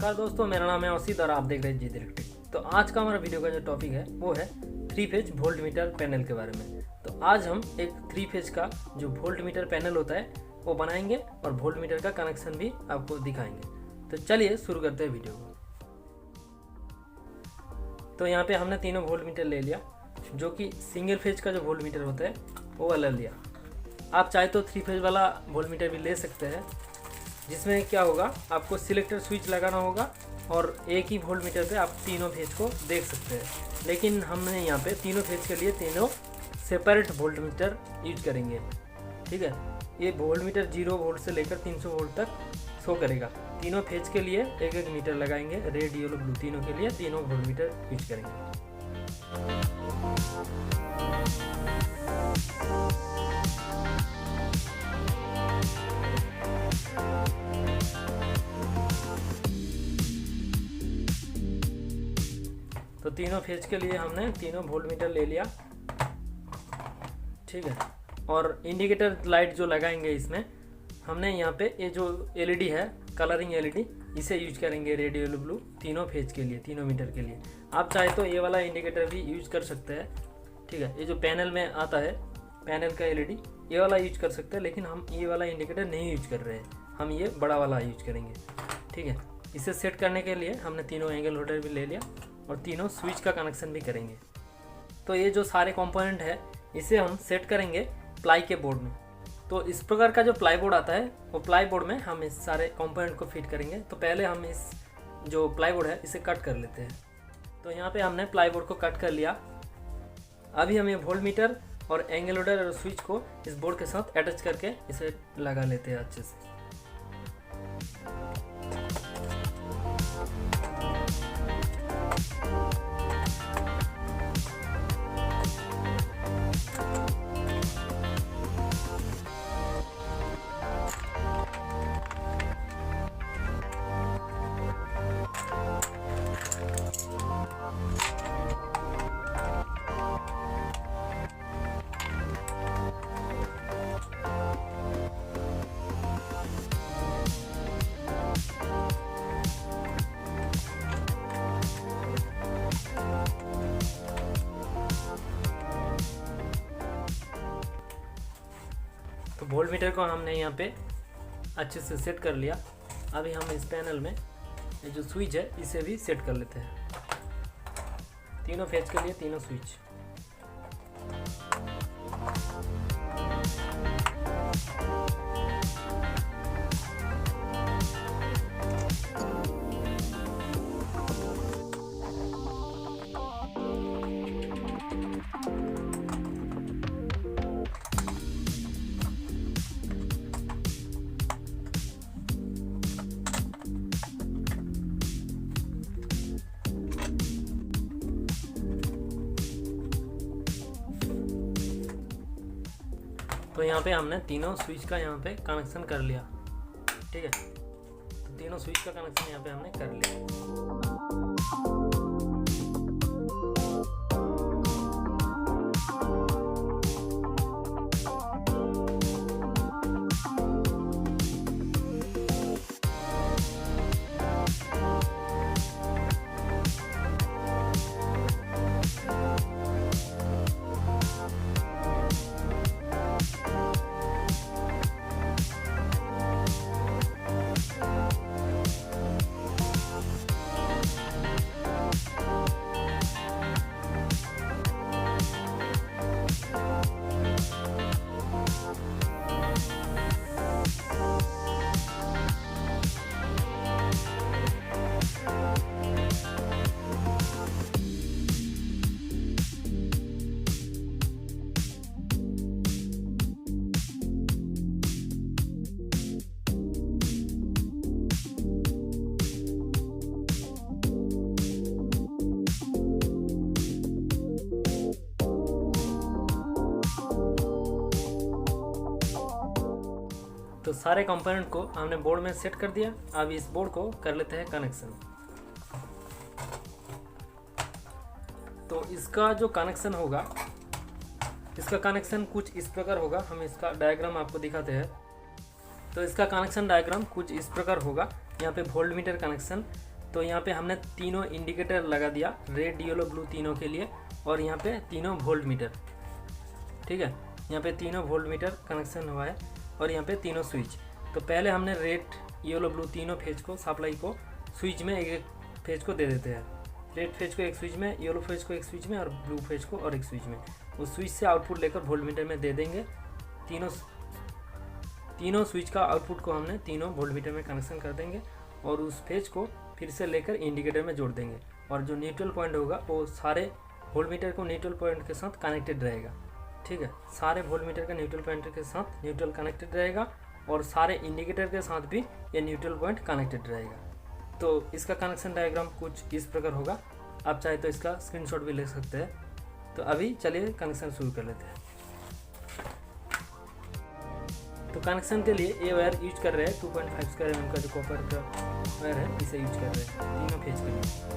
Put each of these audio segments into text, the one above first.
नमस्कार दोस्तों, मेरा नाम है औसित और आप देख रहे हैं जीत इलेक्ट्रिक। तो आज का हमारा वीडियो का जो टॉपिक है वो है 3 फेज वोल्ट मीटर पैनल के बारे में। तो आज हम एक 3 फेज का जो वोल्ट मीटर पैनल होता है वो बनाएंगे और वोल्ट मीटर का कनेक्शन भी आपको दिखाएंगे। तो चलिए शुरू करते हैं वीडियो को। तो यहाँ पे हमने तीनों वोल्ट मीटर ले लिया, जो कि सिंगल फेज का जो वोल्ट मीटर होता है वो वाला लिया। आप चाहे तो 3 फेज वाला वोल्ट मीटर भी ले सकते हैं, जिसमें क्या होगा, आपको सिलेक्टर स्विच लगाना होगा और एक ही वोल्ट मीटर पे आप तीनों फेज को देख सकते हैं। लेकिन हमने यहाँ पे तीनों फेज के लिए तीनों सेपरेट वोल्ट मीटर यूज करेंगे। ठीक है, ये वोल्ट मीटर 0 वोल्ट से लेकर 300 वोल्ट तक शो करेगा। तीनों फेज के लिए एक एक मीटर लगाएंगे, रेड येलो ब्लू तीनों के लिए तीनों वोल्ट मीटर यूज करेंगे। तो तीनों फेज के लिए हमने तीनों वोल्ट मीटर ले लिया। ठीक है, और इंडिकेटर लाइट जो लगाएंगे इसमें हमने यहाँ पे ये जो एलईडी है, कलरिंग एलईडी, इसे यूज करेंगे रेड येलो ब्लू तीनों फेज के लिए, तीनों मीटर के लिए। आप चाहे तो ये वाला इंडिकेटर भी यूज कर सकते हैं। ठीक है, ये जो पैनल में आता है पैनल का एलईडी, ये वाला यूज कर सकते हैं, लेकिन हम ये वाला इंडिकेटर नहीं यूज कर रहे हैं, हम ये बड़ा वाला यूज करेंगे। ठीक है, इसे सेट करने के लिए हमने तीनों एंगल होल्डर भी ले लिया और तीनों स्विच का कनेक्शन भी करेंगे। तो ये जो सारे कंपोनेंट है इसे हम सेट करेंगे प्लाई के बोर्ड में। तो इस प्रकार का जो प्लाई बोर्ड आता है वो प्लाई बोर्ड में हम इस सारे कंपोनेंट को फिट करेंगे। तो पहले हम इस जो प्लाई बोर्ड है इसे कट कर लेते हैं। तो यहाँ पे हमने प्लाई बोर्ड को कट कर लिया। अभी हम ये वोल्ट मीटर और एंगल होल्डर और स्विच को इस बोर्ड के साथ अटैच करके इसे लगा लेते हैं अच्छे से। तो वोल्ट मीटर को हमने यहाँ पे अच्छे से सेट कर लिया। अभी हम इस पैनल में ये जो स्विच है इसे भी सेट कर लेते हैं, तीनों फेज के लिए तीनों स्विच। तो यहाँ पे हमने तीनों स्विच का यहाँ पे कनेक्शन कर लिया। ठीक है, तो तीनों स्विच का कनेक्शन यहाँ पे हमने कर लिया। तो सारे कंपोनेंट को हमने बोर्ड में सेट कर दिया। अब इस बोर्ड को कर लेते हैं कनेक्शन। तो इसका जो कनेक्शन होगा, इसका कनेक्शन कुछ इस प्रकार होगा। हम इसका डायग्राम आपको दिखाते हैं। तो इसका कनेक्शन डायग्राम कुछ इस प्रकार होगा। यहाँ पे वोल्ट मीटर कनेक्शन तो यहाँ पे हमने तीनों इंडिकेटर लगा दिया, रेड येलो ब्लू तीनों के लिए, और यहाँ पे तीनों वोल्ट मीटर। ठीक है, यहाँ पे तीनों वोल्ट मीटर कनेक्शन हुआ है और यहाँ पे तीनों स्विच। तो पहले हमने रेड येलो ब्लू तीनों फेज को सप्लाई को स्विच में एक एक फेज को दे देते हैं। रेड फेज को एक स्विच में, येलो फेज को एक स्विच में और ब्लू फेज को और एक स्विच में। उस स्विच से आउटपुट लेकर वोल्ट मीटर में दे देंगे। तीनों स्विच का आउटपुट को हमने तीनों वोल्ट मीटर में कनेक्शन कर देंगे और उस फेज को फिर से लेकर इंडिकेटर में जोड़ देंगे। और जो न्यूट्रल पॉइंट होगा वो सारे वोल्ट मीटर को न्यूट्रल पॉइंट के साथ कनेक्टेड रहेगा। ठीक है, सारे वोल्ट मीटर का न्यूट्रल पॉइंट के साथ न्यूट्रल कनेक्टेड रहेगा और सारे इंडिकेटर के साथ भी ये न्यूट्रल पॉइंट कनेक्टेड रहेगा। तो इसका कनेक्शन डायग्राम कुछ इस प्रकार होगा। आप चाहे तो इसका स्क्रीनशॉट भी ले सकते हैं। तो अभी चलिए कनेक्शन शुरू कर लेते हैं। तो कनेक्शन के लिए ये वायर यूज कर रहे हैं 2.5 स्क्वायर mm का जो कॉपर का वायर है, इसे यूज कर रहे हैं तीनों फेज के लिए।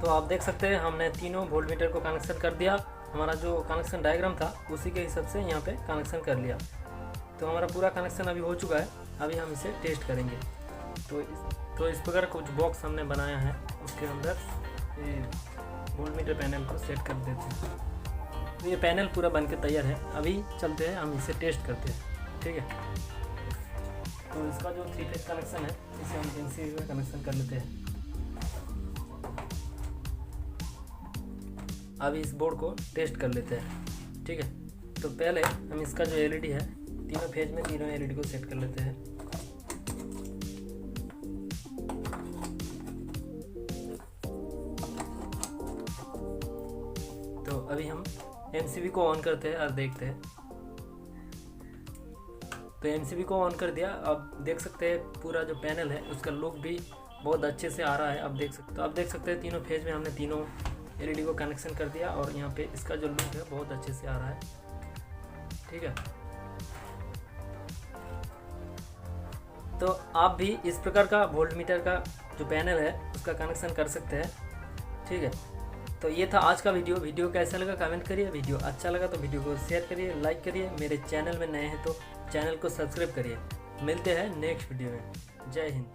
तो आप देख सकते हैं हमने तीनों वोल्ट मीटर को कनेक्शन कर दिया। हमारा जो कनेक्शन डायग्राम था उसी के हिसाब से यहाँ पे कनेक्शन कर लिया। तो हमारा पूरा कनेक्शन अभी हो चुका है। अभी हम इसे टेस्ट करेंगे। तो इस प्रकार कुछ बॉक्स हमने बनाया है, उसके अंदर ये वोल्ट मीटर पैनल को सेट कर देते हैं। तो ये पैनल पूरा बन के तैयार है। अभी चलते हैं, हम इसे टेस्ट करते हैं। ठीक है, तो इसका जो 3 फेज कनेक्शन है इसे हम एनसीबी में कनेक्शन कर लेते हैं। अभी इस बोर्ड को टेस्ट कर लेते हैं। ठीक है, तो पहले हम इसका जो एलईडी है तीनों फेज में तीनों एलईडी को सेट कर लेते हैं। तो अभी हम एमसीबी को ऑन करते हैं और देखते हैं। तो एमसीबी को ऑन कर दिया। अब देख सकते हैं पूरा जो पैनल है उसका लुक भी बहुत अच्छे से आ रहा है। अब देख सकते हैं तीनों फेज में हमने तीनों एलईडी को कनेक्शन कर दिया और यहाँ पे इसका जो लुक है बहुत अच्छे से आ रहा है। ठीक है, तो आप भी इस प्रकार का वोल्ट मीटर का जो पैनल है उसका कनेक्शन कर सकते हैं। ठीक है, तो ये था आज का वीडियो कैसा लगा कमेंट करिए। वीडियो अच्छा लगा तो वीडियो को शेयर करिए, लाइक करिए। मेरे चैनल में नए हैं तो चैनल को सब्सक्राइब करिए। मिलते हैं नेक्स्ट वीडियो में। जय हिंद।